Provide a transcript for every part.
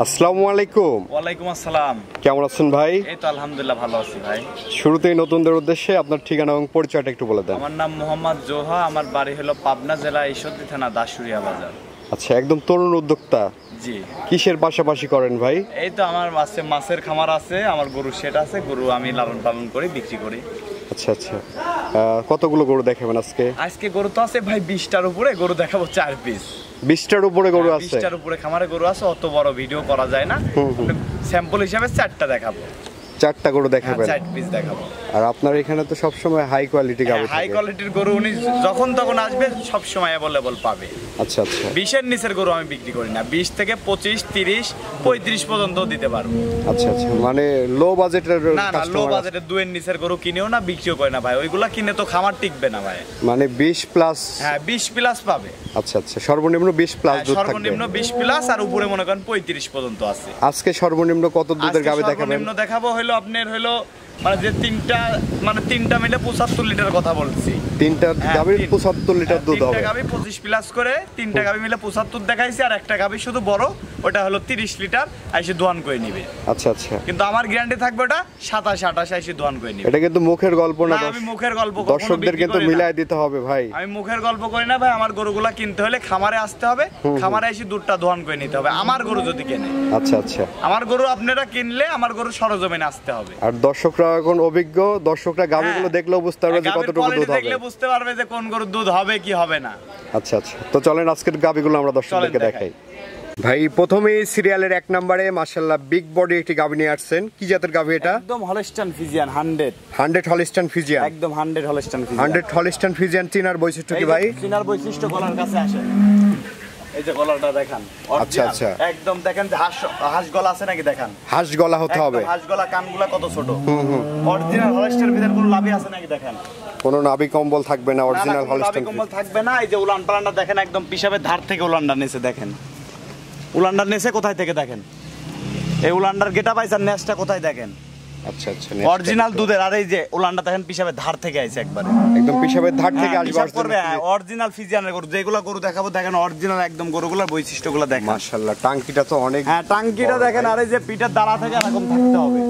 আসসালামু আলাইকুম। ওয়ালাইকুম আসসালাম। কেমন আছেন ভাই? এই তো আলহামদুলিল্লাহ ভালো আছি ভাই। শুরুতেই নতুনদের উদ্দেশ্যে আপনার ঠিকানা এবং পরিচয়টা একটু বলে দেন। আমার নাম মোহাম্মদ জোহা, আমার বাড়ি হলো পাবনা জেলা ঈশ্বরদী থানা দাসুরিয়া বাজার। আচ্ছা, একদম তরুণ উদ্যোক্তা। জি। কিসের পাশাপাশি করেন ভাই? এই তো আমার মাছের খামার আছে, আমার গরু শেড আছে, গরু আমি লালন পালন করি, বিক্রি করি। আচ্ছা আচ্ছা, কতগুলো গরু দেখাবেন আজকে? আজকে গরু তো আছে ভাই 20টার উপরে, গরু দেখাবো 4 পিস। 20টার উপরে গরু আছে? 20টার উপরে খামারে গরু আছে, অত বড় ভিডিও করা যায় না। স্যাম্পল হিসাবে 4টা দেখাবো। 4টা গরু দেখাবেন? 4 পিস দেখাবো। আর আপনার এখানে তো সব সময় হাই কোয়ালিটি গাবি থাকে। হাই কোয়ালিটির গরু উনি যখন তখন আসবে, সব সময় अवेलेबल পাবে। আচ্ছা আচ্ছা। 20 এর নিচের গরু আমি বিক্রি করি না, 20 থেকে 25, 30, 35 পর্যন্ত দিতে পারবো। আচ্ছা আচ্ছা, মানে লো বাজেটের না না, লো বাজেটের 2 এর নিচের গরু কিনেও না, বিক্রিও করে না ভাই। ওইগুলা কিনে তো খামার টিকবে না ভাই। মানে 20 প্লাস? হ্যাঁ, 20 প্লাস পাবে। আচ্ছা আচ্ছা, সর্বনিম্ন 20 প্লাস দুধ থাকবে? সর্বনিম্ন 20 প্লাস, আর উপরে মনে করেন 35 পর্যন্ত আছে। আজকে সর্বনিম্ন কত দুধের গাবি দেখাবেন? সর্বনিম্ন দেখাবো হলো আপনার হলো মানে যে তিনটা মিলে 75 লিটার কথা বলছি। তিনটা গাবির 75 লিটার দুধ হবে? তিনটা গাবি 25 প্লাস করে, তিনটা গাবি মিলে 75 দেখাইছি, আর একটা গাবি শুধু বড়, ওটা হলো 30 লিটার, আইসে দোয়ান করে নিবে। আচ্ছা আচ্ছা। কিন্তু আমার গ্যারান্টি থাকবে ওটা 27, 28 আইসে দোয়ান করে নিবে। এটা কিন্তু মুখের গল্প না, আমি মুখের গল্প দর্শকদের কিন্তু মিলাই দিতে হবে ভাই। আমি মুখের গল্প করি না ভাই। আমার গরুগুলা কিনতে হলে খামারে আসতে হবে, খামারে এসে দুধটা দোয়ান করে নিতে হবে আমার গরু যদি কেনে। আচ্ছা আচ্ছা। আমার গরু আপনারা কিনলে আমার গরু সরজমিনে আসতে হবে। আর দর্শকরা এখন অভিজ্ঞ, দর্শকরা গাবিগুলো দেখলেও বুঝতে পারবে যে কতটুকু দুধ হবে। দেখলে বুঝতে পারবে যে কোন গরুর দুধ হবে কি হবে না। আচ্ছা আচ্ছা, তো চলেন আজকের গাবিগুলো আমরা দর্শকদেরকে দেখাই। ভাই প্রথমেই সিরিয়ালের 1 নম্বরে মাশাআল্লাহ বিগ বডি একটি গাবি নিয়ে আসছেন। কি জাতের গাবি এটা? একদম হলস্টাইন ফ্রিজিয়ান 100 হলস্টাইন ফ্রিজিয়ান। একদম 100 হলস্টাইন ফ্রিজিয়ান। 100 Holstein Friesian. চিনার বৈশিষ্ট্য কি ভাই? চিনার বৈশিষ্ট্য গলার কাছে আসে, এই যে গলাটা দেখেন। আচ্ছা আচ্ছা, একদম দেখেন যে হাঁস গলা আছে নাকি দেখেন। হাঁস গলা হতে হবে। হাঁস গলা, কানগুলা কত ছোট। অরিজিনাল হলস্টাইন ফ্রিজিয়ান কোনো লাভি আছে নাকি দেখেন। কোনো নাভি কম্বল থাকবে না, অরিজিনাল হলস্টাইন কম্বল থাকবে না। এই যে উলান পালানটা দেখেন, একদম পিশাবের ধার থেকে উলানটা নেছে দেখেন। উলানটা নেছে কোথায় থেকে দেখেন, এই উলানটার গেটা পাইছে, আর নেসটা কোথায় দেখেন। আচ্ছা আচ্ছা, অরিজিনাল দুধের। আর এই যে উলানটা দেখেন পিশাবের ধার থেকে আইছে একবারে, একদম পিশাবের ধার থেকে আসবে। অরিজিনাল ফিজিয়ানের গরু, যেগুলো গরু দেখাবো দেখেন অরিজিনাল একদম গরুগুলোর বৈশিষ্ট্যগুলো দেখেন। মাশাআল্লাহ, টাঙ্কিটা তো অনেক। হ্যাঁ, টাঙ্কিটা দেখেন। আর এই যে পিঠের দাঁড়া থেকে এরকম থাকতে হবে।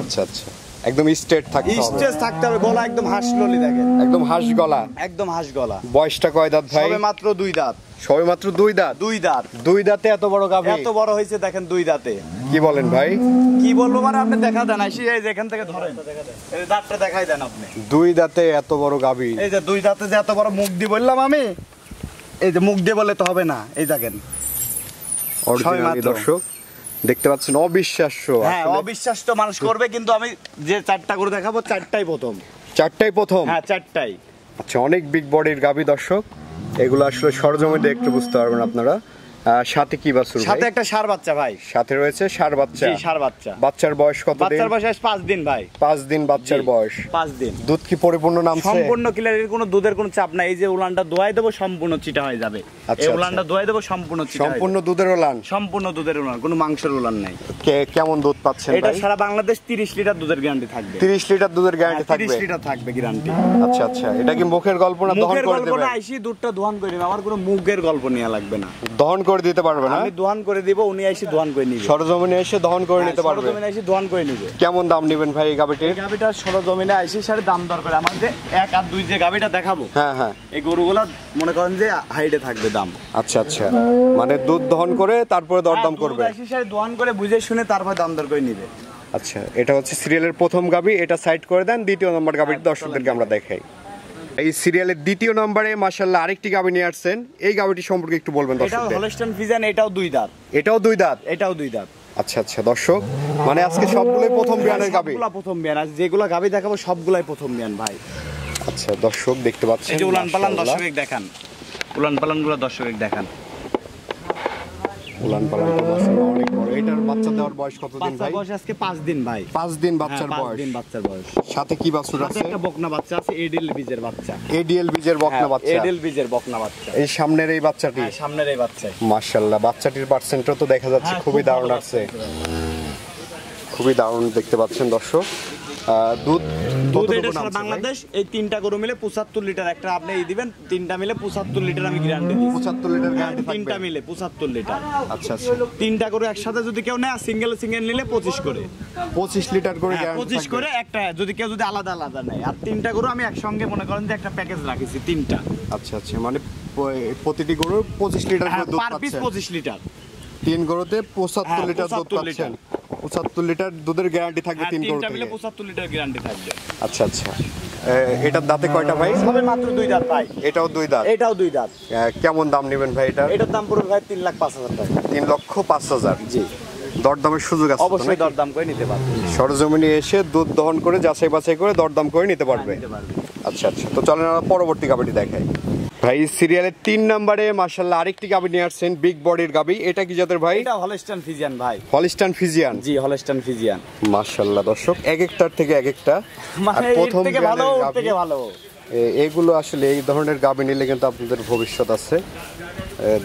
আচ্ছা আচ্ছা, একদম স্ট্রেট থাকতে হবে। স্ট্রেট থাকতে হবে, গলা একদম হাঁস ললি দেখেন, একদম হাঁস গলা, একদম হাঁস গলা। বয়সটা কয় দাঁত ভাই? সবে মাত্র 2 দাঁত। সবে মাত্র 2 দাঁত? 2 দাঁত। 2 দাঁতে এত বড় গাভী? এত বড় হয়েছে দেখেন 2 দাঁতে। কি বলেন ভাই? কি বলবো মানে, আপনি দেখা দেন, আসি এই যে এখান থেকে ধরেন, এই দাঁতটা দেখাই দেন আপনি। 2 দাঁতে এত বড় গাভী? এই যে 2 দাঁতে যে এত বড় মুখ দিয়ে বললাম আমি, এই যে মুখ দিয়ে বলে তো হবে না, এই দেখেন অরিজিনালি দর্শক দেখতে পাচ্ছেন, অবিশ্বাস্য। হ্যাঁ, অবিশ্বাস্য মানুষ করবে, কিন্তু আমি যে 4টা গরু দেখাবো 4টাই প্রথম। 4টাই প্রথম? হ্যাঁ, 4টাই। আচ্ছা, অনেক বিগ বডির গাভী দর্শক, এগুলো আসলে সরজমিনে দেখতে বুঝতে পারবেন আপনারা। সাথে কি বাছুর? সাথে একটা ষাঁড় বাচ্চা ভাই। সাথে রয়েছে ষাঁড় বাচ্চা? জি, ষাঁড় বাচ্চা। বাচ্চার বয়স কত দিন? বাচ্চার বয়স 5 দিন ভাই। 5 দিন বাচ্চার বয়স? 5 দিন। দুধ কি পরিপূর্ণ নামছে? সম্পূর্ণ ক্লিয়ার, এর কোনো দুধের কোনো চাপ নাই। এই যে উলানটা দোয়াই দেব, সম্পূর্ণ চিটা হয়ে যাবে। এই উলানটা দোয়াই দেব, সম্পূর্ণ চিটা। সম্পূর্ণ দুধের উলান? সম্পূর্ণ দুধের উলান, কোনো মাংসের উলান নাই। কেমন দুধ পাচ্ছেন ভাই? এটা সারা বাংলাদেশ 30 লিটার দুধের গ্যারান্টি থাকবে। 30 লিটার দুধের গ্যারান্টি থাকবে? 30 লিটার থাকবে গ্যারান্টি। আচ্ছা আচ্ছা, এটা কি মুখের গল্প না দহন করে দেবেন? আইসি দুধটা দোহন করে দিবেন, আমার কোনো মুখের গল্প নেওয়া লাগবে না। দহন করে দিতে পারবে না? আমি দোহন করে দিব, উনি এসে দোহন করে নিবে। সরজমিনে এসে দহন করে নিতে পারবে? সরজমিনে এসে দোহন করে নিবে। কেমন দাম নেবেন ভাই এই গাবিটির? এই গাবিটা সরজমিনে এসে সাড়ে দাম দর করে আমার যে 1 আর 2 যে গাবিটা দেখাবো, হ্যাঁ হ্যাঁ, এই গরুগুলা মনে করেন যে হাইডে থাকবে দাম। আচ্ছা আচ্ছা, মানে দুধ দহন করে তারপরে দরদাম করবে? এসে সাড়ে দোহন করে বুঝে শুনে তারপর দাম দর করে নিবে। আচ্ছা, এটা হচ্ছে সিরিয়ালের প্রথম গাবি, এটা সাইড করে দেন। দ্বিতীয় নম্বর গাবিটি দর্শকদেরকে আমরা দেখাই। এই সিরিয়ালের দ্বিতীয় নম্বরে মাশাআল্লাহ আরেকটি গাবি নিয়ে আসছেন। এই গাবিটি সম্পর্কে একটু বলবেন দর্শকদের? এটাও হলস্টাইন ফ্রিজিয়ান, এটাও 2 দাঁত। এটাও 2 দাঁত? এটাও 2 দাঁত। আচ্ছা আচ্ছা দর্শক, মানে আজকে সবগুলোই প্রথম বিয়ানের গাবি? সবগুলা প্রথম বিয়ান, আর যেগুলা গাবি দেখাবো সবগুলাই প্রথম বিয়ান ভাই। আচ্ছা দর্শক দেখতে পাচ্ছেন, এই যে উলান পালান দর্শক দেখান, উলান পালানগুলো দর্শক দেখান। উলান পালান তো মাশাআল্লাহ অনেক বড়। এটার বাচ্চা দেওয়ার বয়স কতদিন ভাই? বাচ্চার বয়স আজকে 5 দিন ভাই। 5 দিন বাচ্চার বয়স? 5 দিন বাচ্চার বয়স। সাথে কি বাছুর আছে? একটা বকনা বাচ্চা আছে, এডিএল বীজের বাচ্চা। এডিএল বীজের বকনা বাচ্চা? এডিএল বীজের বকনা বাচ্চা। এই সামনের এই বাচ্চাটি? হ্যাঁ, সামনের এই বাচ্চা। মাশাআল্লাহ, বাচ্চাটির পার্সেন্টও তো দেখা যাচ্ছে খুবই দারুণ আছে, খুবই দারুণ দেখতে পাচ্ছেন দর্শক। দুধ দুধ কতটুকু এটা সারা নামছে ভাই? বাংলাদেশ এই তিনটা গরু মিলে 75 লিটার, একটা আপনি এই দিবেন, তিনটা মিলে 75 লিটার আমি গ্যারান্টি দিই। 75 লিটার গ্যারান্টি থাকবে। তিনটা মিলে 75 লিটার। আচ্ছা আচ্ছা, তিনটা গরু একসাথে যদি কেউ নেয়, সিঙ্গেল সিঙ্গেল নিলে 25 করে। 25 লিটার করে হ্যাঁ, গ্যারান্টি 25 করে একটা, যদি কেউ যদি আলাদা আলাদা নেয়। আর তিনটা গরু আমি একসঙ্গে মনে করেন যে একটা প্যাকেজ রাখিছি তিনটা। আচ্ছা আচ্ছা, মানে প্রতিটি গরুর 25 লিটার করে দুধ পার পিস পাচ্ছেন। 25 লিটার। তিন গরুতে 75 হ্যাঁ, লিটার দুধ 75 পাচ্ছেন। 75 লিটার দুধের গ্যারান্টি থাকবে হ্যাঁ, তিন গরু তিনটা মিলে থেকে। 75 লিটার গ্যারান্টি থাকবে। আচ্ছা আচ্ছা, এটার দাঁতে কয়টা ভাই? সবে মাত্র 2 দাঁত ভাই। এটাও 2 দাঁত। এটাও 2 দাঁত। কেমন দাম নেবেন ভাই এটার? এটার দাম পুরো ভাই 3,05,000 টাকা। 3,05,000। জি, দরদামের সুযোগ আছে তো অবশ্যই নাকি? দরদাম করে নিতে পারবে। সরজমিনে এসে দুধ দহন করে যাচাই বাছাই করে দরদাম করে নিতে পারবে। নিতে পারবে। আচ্ছা আচ্ছা, তো চলেন আমরা পরবর্তী গাবিটি দেখাই। ভাই সিরিয়ালের 3 নম্বরে মাশাআল্লাহ আরেকটি গাবি নিয়ে আসছেন, বিগ বডির গাবি। এটা কি জাতের ভাই? এটা হলস্টাইন ফিজিয়ান ভাই। Holstein Friesian. জি, হলস্টাইন ফিজিয়ান। মাশাআল্লাহ দর্শক, এক একটার থেকে এক একটা। মানে আর প্রথম এর থেকে ভালো, ব্র্যান্ডের ওর গাভী। থেকে ভালো। এগুলো আসলে এই ধরনের গাবি নিলে কিন্তু আপনাদের ভবিষ্যৎ আছে।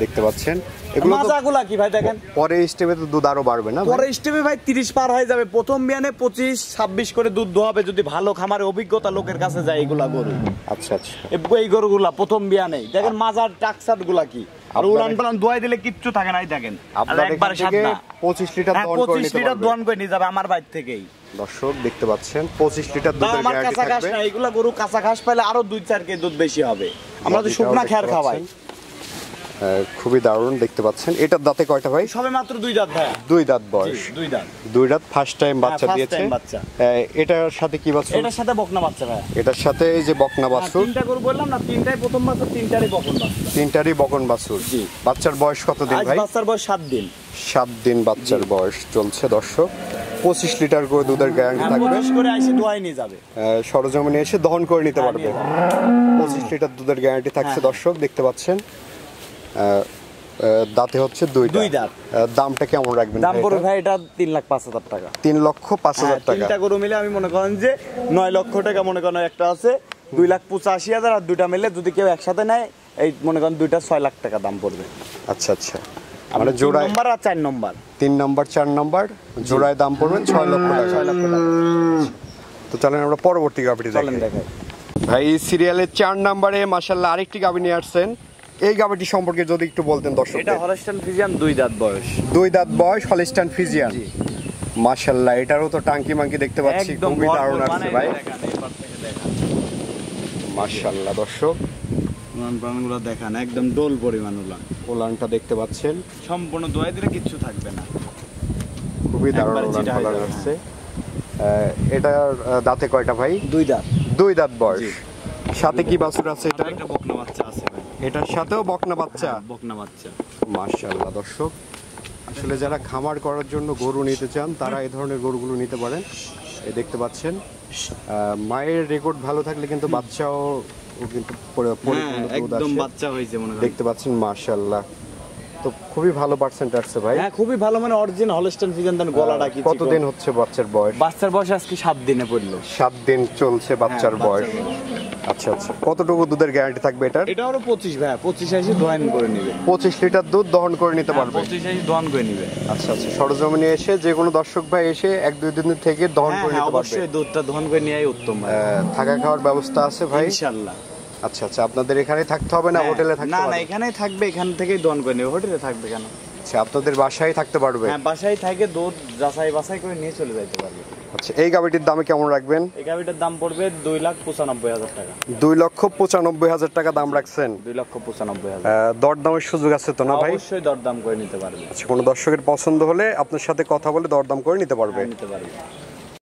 দেখতে পাচ্ছেন এগুলো তো মাজাগুলা কি ভাই দেখেন। পরে স্টেপে তো দুধ আরো বাড়বে না ভাই? পরে স্টেপে ভাই 30 পার হয়ে যাবে। প্রথম বিয়ানে 25-26 করে দুধ দোয়াবে, যদি ভালো খামারে অভিজ্ঞতা লোকের কাছে যায় এগুলা গরু। আচ্ছা আচ্ছা, এই গরুগুলা প্রথম বিয়ানে দেখেন মাজার টাকসাট গুলা কি, আর উলান পালান দোয়াই দিলে কিচ্ছু থাকে নাই দেখেন। আর আপনার একবারে এখান থেকে সাদা। 25 লিটার হ্যাঁ, দহন করে 25 নিতে লিটার পারবে। দোয়ান করে নিয়ে যাবে আমার বাইর থেকেই। দর্শক দেখতে পাচ্ছেন 25 লিটার তাও দুধের আমার গ্যারান্টি কাঁচা ঘাস থাকবে। না, এগুলা গরু কাঁচা ঘাস পাইলে আরো 2-4 কেজি দুধ বেশি হবে। আমরা তো বডিটাও শুকনা দেখতে খেয়ার খাওয়াই। পাচ্ছেন। খুবই দারুণ দেখতে পাচ্ছেন। এটার দাঁতে কয়টা ভাই? সবে মাত্র 2 দাঁত ভাই। 2 দাঁত বয়স। 2 দাঁত। 2 দাঁত ফার্স্ট টাইম বাচ্চা first দিয়েছে। time বাচ্চা। এটার সাথে কি বাছুর? এটার সাথে বকনা বাচ্চা ভাই। এটার সাথে এই যে বকনা বাছুর, তিনটা গরু বললাম না, তিনটাই প্রথম বাচ্চা, তিনটারই বকন বাচ্চা। তিনটারই বকন বাছুর। জি। বাচ্চার বয়স কত দিন আজ ভাই? বাচ্চার বয়স 7 দিন। 7 দিন বাচ্চার বয়স চলছে দর্শক। 25 লিটার করে দুধের গ্যারান্টি থাকবে। 25 করে এসে দোয়াই নিয়ে যাবে। সরজমিনে এসে দহন করে নিতে হ্যাঁ, পারবে। নিয়ে 25 লিটার দুধের গ্যারান্টি থাকছে হ্যাঁ। দর্শক দেখতে পাচ্ছেন। দাঁতে হচ্ছে 2 দুই দাঁত। দামটা কেমন রাখবেন দাম ভাই পড়বে এটা? ভাই এটা 3,05,000 টাকা। 3,05,000 টাকা। তিনটা গরু মিলে আমি মনে করেন যে 9 লক্ষ টাকা, মনে করেন একটা আছে 2,85,000, আর দুইটা মিলে যদি কেউ একসাথে নেয় এই মনে করেন দুইটা 6 লাখ টাকা দাম পড়বে। আচ্ছা আচ্ছা, মানে জোড়ায় 3 নম্বর আর 4 নম্বর। 3 নম্বর 4 নম্বর জোড়ায় দাম পড়বে 6 লক্ষ টাকা। 6 লক্ষ টাকা। তো চলেন আমরা পরবর্তী গাবিটি চলেন দেখি। দেখাই। ভাই সিরিয়ালের 4 নম্বরে মাশাআল্লাহ আরেকটি গাবি নিয়ে আসছেন। এই গাবিটি সম্পর্কে যদি একটু বলতেন দর্শক। এটা হলস্টাইন ফিজিয়ান 2 দাঁত বয়স। 2 দাঁত বয়স, হলিস্টাইন ফিজিয়ান। জি। মাশাআল্লাহ এটারও তো টাঙ্কি মাঙ্কি দেখতে পাচ্ছি, একদম খুবই দারুণ ভরপুর, আছে মানে ভাই। দেখেন এবার থেকে দেখেন। মাশাআল্লাহ দর্শক, উলান পালানগুলো দেখেন একদম ডোল পরিমাণ উলান। ওলানটা দেখতে পাচ্ছেন, সম্পূর্ণ দোয়াই দিলে কিচ্ছু থাকবে না। খুবই দারুণ একবারে ওলান চিটা হয়ে পালান যাবে, আছে। এটার দাঁতে কয়টা ভাই? 2 দাঁত। 2 দাঁত বয়স। জি। সাথে কি বাছুর আছে এটা? আর একটা বকনা বাচ্চা আছে ভাই। এটার সাথেও বকনা বাচ্চা। বকনা বাচ্চা। মাশাআল্লাহ দর্শক, আসলে যারা খামার করার জন্য গরু নিতে চান তারা এই ধরনের গরুগুলো নিতে পারেন। এই দেখতে পাচ্ছেন মায়ের রেকর্ড ভালো থাকলে কিন্তু বাচ্চাও কিন্তু পরিপূর্ণ দুধ একদম আসে। বাচ্চা হয়েছে মনে করেন। দেখতে পাচ্ছেন মাশাআল্লাহ, তো খুবই ভালো পার্সেন্ট আসছে ভাই। হ্যাঁ, খুবই ভালো, মানে অরিজিনাল হলস্টাইন ফিজিয়ান। দেন গলাটা কি কতদিন হচ্ছে বাচ্চার বয়স? বাচ্চার বয়স আজকে 7 দিনে পড়লো। 7 দিন চলছে বাচ্চার হ্যাঁ, বয়স। আচ্ছা আচ্ছা, কতটুকু দুধের গ্যারান্টি থাকবে এটার? এটা আরো 25 ভাই, 25 এসে দোয়ান করে নিবে। 25 লিটার দুধ দহন করে নিতে পারবে। 25 এসে দোয়ান করে নিবে। আচ্ছা আচ্ছা, সরজমিনে এসে যে কোনো দর্শক ভাই এসে 1-2 দিন থেকে দহন হ্যাঁ করে হ্যাঁ, নিতে পারবে। অবশ্যই দুধটা দোয়ান করে নেওয়াই উত্তম ভাই। থাকা খাওয়ার ব্যবস্থা আছে ভাই? ইনশাআল্লাহ। আচ্ছা আচ্ছা, আপনাদের এখানে থাকতে হবে না হোটেলে থাকতে না না, পারবে? এখানেই থাকবে, এখান থেকেই দোয়ান করে নেবে, হোটেলে থাকবে কেন? আচ্ছা, আপনাদের বাসায় থাকতে পারবে? হ্যাঁ, বাসায় থাকে, দুধ যাচাই বাছাই করে নিয়ে চলে যাইতে পারবে। আচ্ছা, এই গাবিটির দামে কেমন রাখবেন? এই গাভিটার দাম পড়বে 2,95,000 টাকা। 2,95,000 টাকা দাম রাখছেন। 2,95,000। দরদামের সুযোগ আছে তো না ভাই? অবশ্যই দরদাম করে নিতে পারবে। আচ্ছা, কোনো দর্শকের পছন্দ হলে আপনার সাথে কথা বলে দরদাম করে নিতে পারবে। নিতে পারবে।